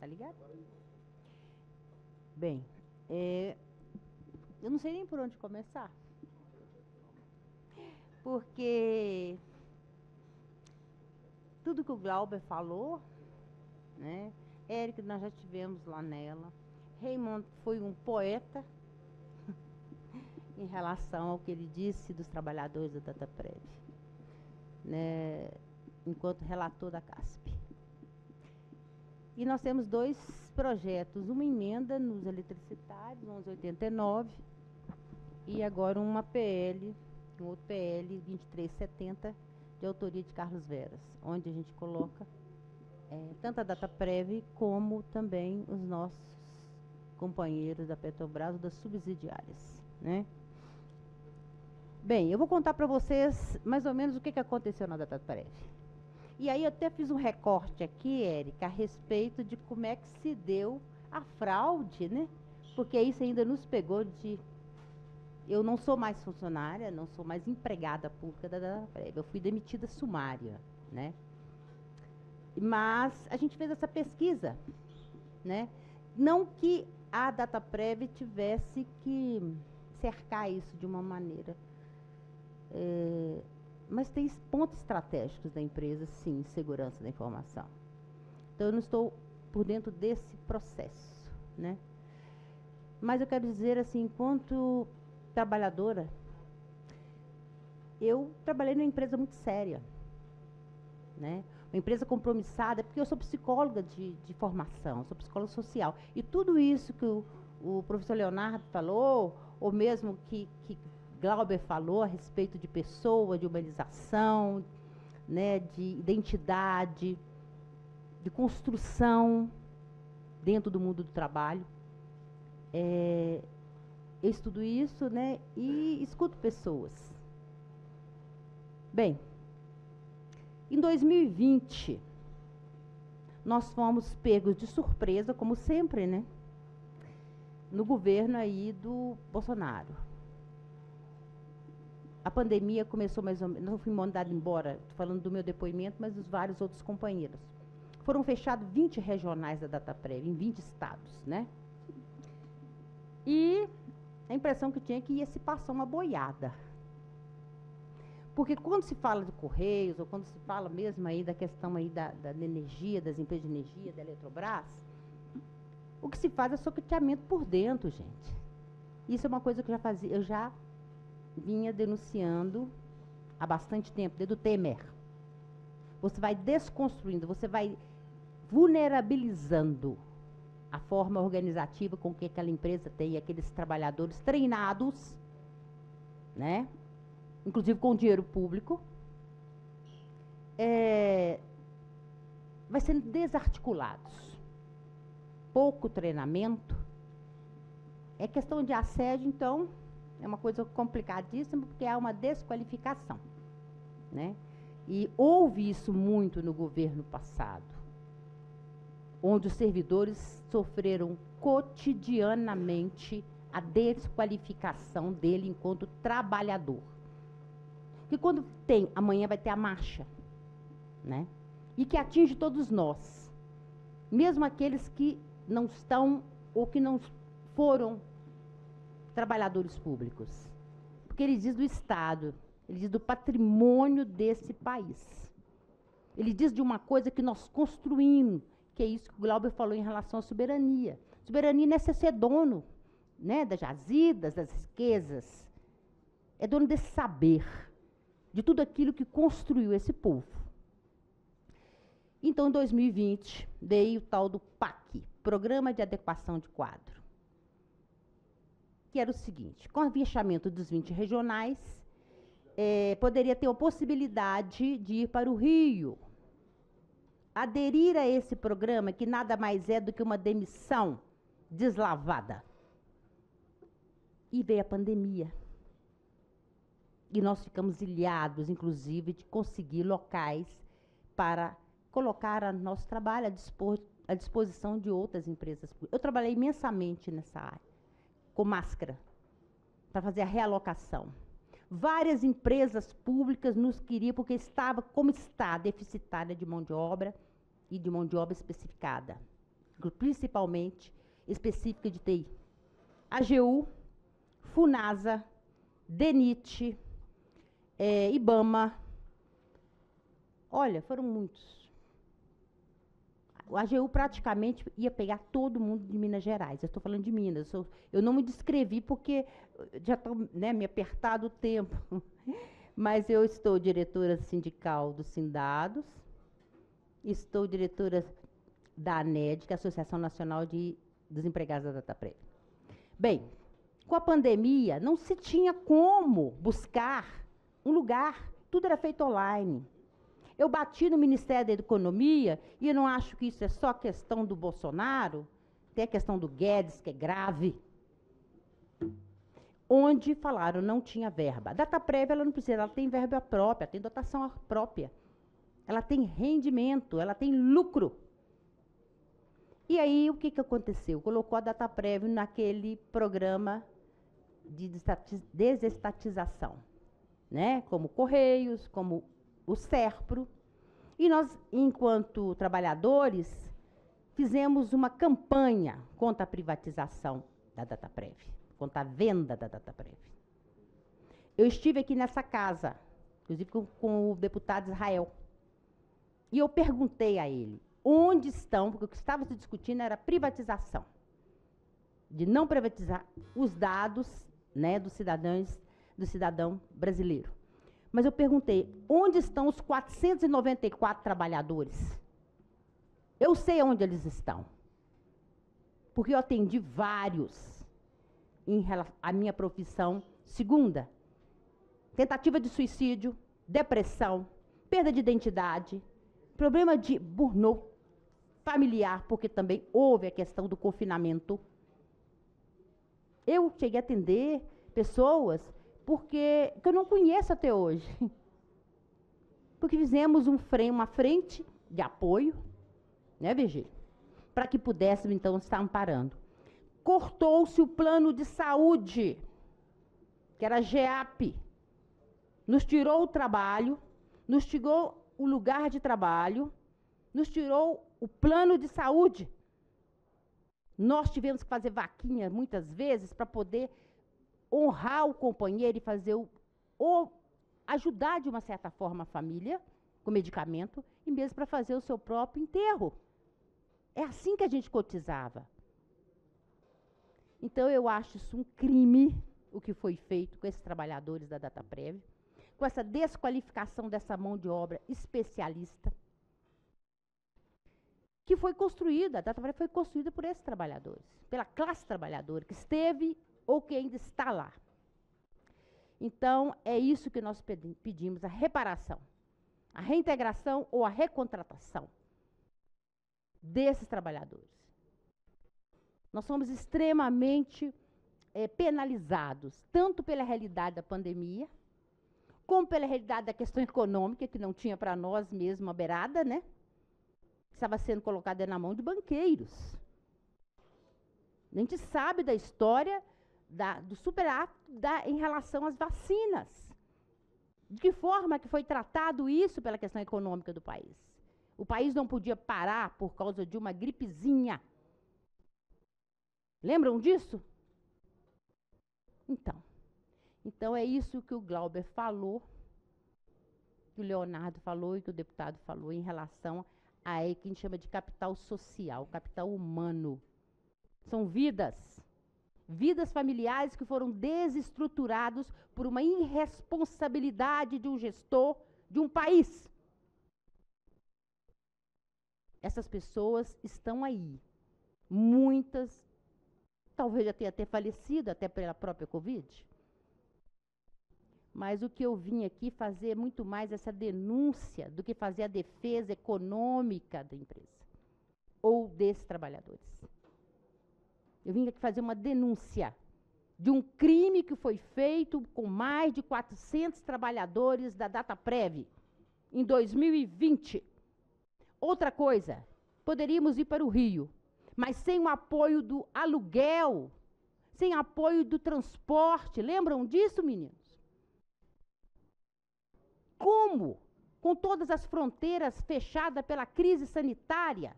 Tá ligado? Bem, eu não sei nem por onde começar. Porque tudo que o Glauber falou, né? Érica, nós já tivemos lá nela. Raymond foi um poeta em relação ao que ele disse dos trabalhadores da Dataprev, né? Enquanto relator da CASP. E nós temos dois projetos, uma emenda nos eletricitários, 1189, e agora uma PL, um outro PL 2370, de autoria de Carlos Veras, onde a gente coloca tanto a Dataprev como também os nossos companheiros da Petrobras, das subsidiárias, né? Bem, eu vou contar para vocês mais ou menos o que aconteceu na Dataprev. E aí eu até fiz um recorte aqui, Érica, a respeito de como é que se deu a fraude, né? Porque isso ainda nos pegou de... Eu não sou mais funcionária, não sou mais empregada pública da Dataprev, eu fui demitida sumária, né? Mas a gente fez essa pesquisa, né? Não que a Dataprev tivesse que cercar isso de uma maneira... mas tem pontos estratégicos da empresa, sim, de segurança da informação. Então, eu não estou por dentro desse processo, né? Mas eu quero dizer, assim, enquanto trabalhadora, eu trabalhei numa empresa muito séria, né? Uma empresa compromissada, porque eu sou psicóloga de formação, sou psicóloga social. E tudo isso que o professor Leonardo falou, ou mesmo que Glauber falou a respeito de pessoa, de humanização, né, de identidade, de construção dentro do mundo do trabalho. Eu estudo isso, né, e escuto pessoas. Bem, em 2020, nós fomos pegos de surpresa, como sempre, né, no governo aí do Bolsonaro. A pandemia começou mais ou menos, não fui mandada embora, estou falando do meu depoimento, mas dos vários outros companheiros. Foram fechados 20 regionais da Dataprev, em 20 estados, né? E a impressão que tinha é que ia se passar uma boiada. Porque quando se fala de Correios, ou quando se fala mesmo aí da questão aí da energia, das empresas de energia, da Eletrobras, o que se faz é socateamento por dentro, gente. Isso é uma coisa que eu já vinha denunciando há bastante tempo, desde o Temer. Você vai desconstruindo, você vai vulnerabilizando a forma organizativa com que aquela empresa tem aqueles trabalhadores treinados, né? Inclusive com dinheiro público, vai sendo desarticulados. Pouco treinamento. É questão de assédio, então, é uma coisa complicadíssima, porque há uma desqualificação, né? E houve isso muito no governo passado, onde os servidores sofreram cotidianamente a desqualificação dele enquanto trabalhador. Que quando tem, amanhã vai ter a marcha, né? E que atinge todos nós, mesmo aqueles que não estão ou que não foram trabalhadores públicos. Porque ele diz do Estado, ele diz do patrimônio desse país. Ele diz de uma coisa que nós construímos, que é isso que o Glauber falou em relação à soberania. Soberania não é ser dono, né, das jazidas, das riquezas. É dono desse saber, de tudo aquilo que construiu esse povo. Então, em 2020, veio o tal do PAC, Programa de Adequação de Quadro, que era o seguinte: com o fechamento dos 20 regionais, poderia ter a possibilidade de ir para o Rio, aderir a esse programa, que nada mais é do que uma demissão deslavada. E veio a pandemia. E nós ficamos ilhados, inclusive, de conseguir locais para colocar o nosso trabalho à disposição de outras empresas. Eu trabalhei imensamente nessa área, com máscara, para fazer a realocação. Várias empresas públicas nos queriam, porque estava, como está, deficitária de mão de obra e de mão de obra especificada. principalmente específica de TI. AGU, FUNASA, DENIT, IBAMA. Olha, foram muitos. O AGU praticamente ia pegar todo mundo de Minas Gerais. Eu estou falando de Minas. Eu não me descrevi porque já está, né, me apertado o tempo. Mas eu estou diretora sindical dos Sindados, estou diretora da ANED, que é a Associação Nacional dos Empregados da Dataprev. Bem, com a pandemia, não se tinha como buscar um lugar, tudo era feito online. Eu bati no Ministério da Economia, e eu não acho que isso é só questão do Bolsonaro, tem a questão do Guedes, que é grave, onde falaram não tinha verba. A Dataprev, ela não precisa, ela tem verba própria, tem dotação própria, ela tem rendimento, ela tem lucro. E aí, o que aconteceu? Colocou a Dataprev naquele programa de desestatização, né? Como Correios, como o SERPRO. E nós, enquanto trabalhadores, fizemos uma campanha contra a privatização da Dataprev, contra a venda da Dataprev. Eu estive aqui nessa casa, inclusive com o deputado Israel, e eu perguntei a ele, onde estão, porque o que estava se discutindo era privatização, de não privatizar os dados, né, do cidadão brasileiro. Mas eu perguntei, onde estão os 494 trabalhadores? Eu sei onde eles estão, porque eu atendi vários em relação à minha profissão. Segunda, tentativa de suicídio, depressão, perda de identidade, problema de burnout familiar, porque também houve a questão do confinamento. Eu cheguei a atender pessoas que eu não conheço até hoje. Porque fizemos uma frente de apoio, né, Virgílio? Para que pudéssemos, então, estar amparando. Cortou-se o plano de saúde, que era GEAP. Nos tirou o trabalho, nos tirou o lugar de trabalho, nos tirou o plano de saúde. Nós tivemos que fazer vaquinha, muitas vezes, para poder honrar o companheiro e fazer ou ajudar, de uma certa forma, a família, com medicamento, e mesmo para fazer o seu próprio enterro. É assim que a gente cotizava. Então, eu acho isso um crime, o que foi feito com esses trabalhadores da Dataprev, com essa desqualificação dessa mão de obra especialista, que foi construída, a Dataprev foi construída por esses trabalhadores, pela classe trabalhadora, que esteve ou que ainda está lá. Então, é isso que nós pedimos, a reparação, a reintegração ou a recontratação desses trabalhadores. Nós somos extremamente penalizados, tanto pela realidade da pandemia, como pela realidade da questão econômica, que não tinha para nós mesmo a beirada, né? Estava sendo colocada na mão de banqueiros. A gente sabe da história do superato em relação às vacinas. De que forma que foi tratado isso pela questão econômica do país? O país não podia parar por causa de uma gripezinha. Lembram disso? Então é isso que o Glauber falou, que o Leonardo falou e que o deputado falou em relação a que a gente chama de capital social, capital humano. São vidas familiares que foram desestruturados por uma irresponsabilidade de um gestor de um país. Essas pessoas estão aí. Muitas, talvez já tenha até falecido, até pela própria Covid. Mas o que eu vim aqui fazer é muito mais essa denúncia do que fazer a defesa econômica da empresa ou desses trabalhadores. Eu vim aqui fazer uma denúncia de um crime que foi feito com mais de 400 trabalhadores da Dataprev em 2020. Outra coisa, poderíamos ir para o Rio, mas sem o apoio do aluguel, sem apoio do transporte. Lembram disso, meninos? Como? Com todas as fronteiras fechadas pela crise sanitária?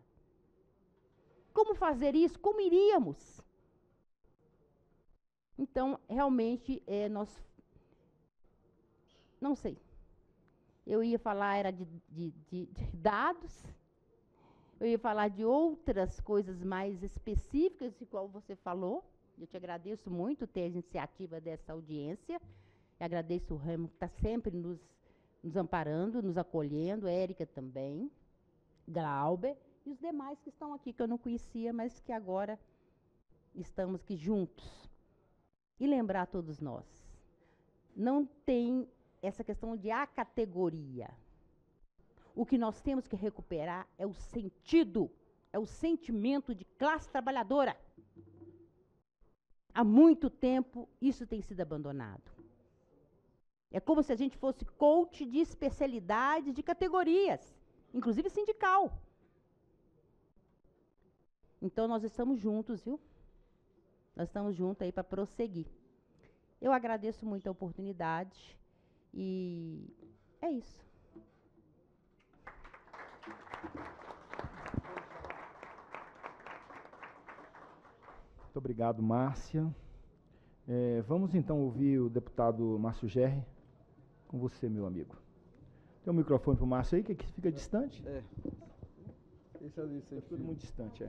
Como fazer isso, como iríamos? Então, realmente, nós... Não sei. Eu ia falar era de dados, eu ia falar de outras coisas mais específicas, igual você falou. Eu te agradeço muito ter a iniciativa dessa audiência. Eu agradeço o Remo, que está sempre nos amparando, nos acolhendo, Érica também, Glauber, e os demais que estão aqui, que eu não conhecia, mas que agora estamos aqui juntos. E lembrar a todos nós, não tem essa questão de a categoria. O que nós temos que recuperar é o sentido, é o sentimento de classe trabalhadora. Há muito tempo isso tem sido abandonado. É como se a gente fosse coach de especialidades, de categorias, inclusive sindical. Então nós estamos juntos, viu? Nós estamos juntos aí para prosseguir. Eu agradeço muito a oportunidade e é isso. Muito obrigado, Márcia. Vamos então ouvir o deputado Márcio Gerri. Com você, meu amigo. Tem um microfone para o Márcio aí, que fica distante? Esse ali, Fica tudo muito distante,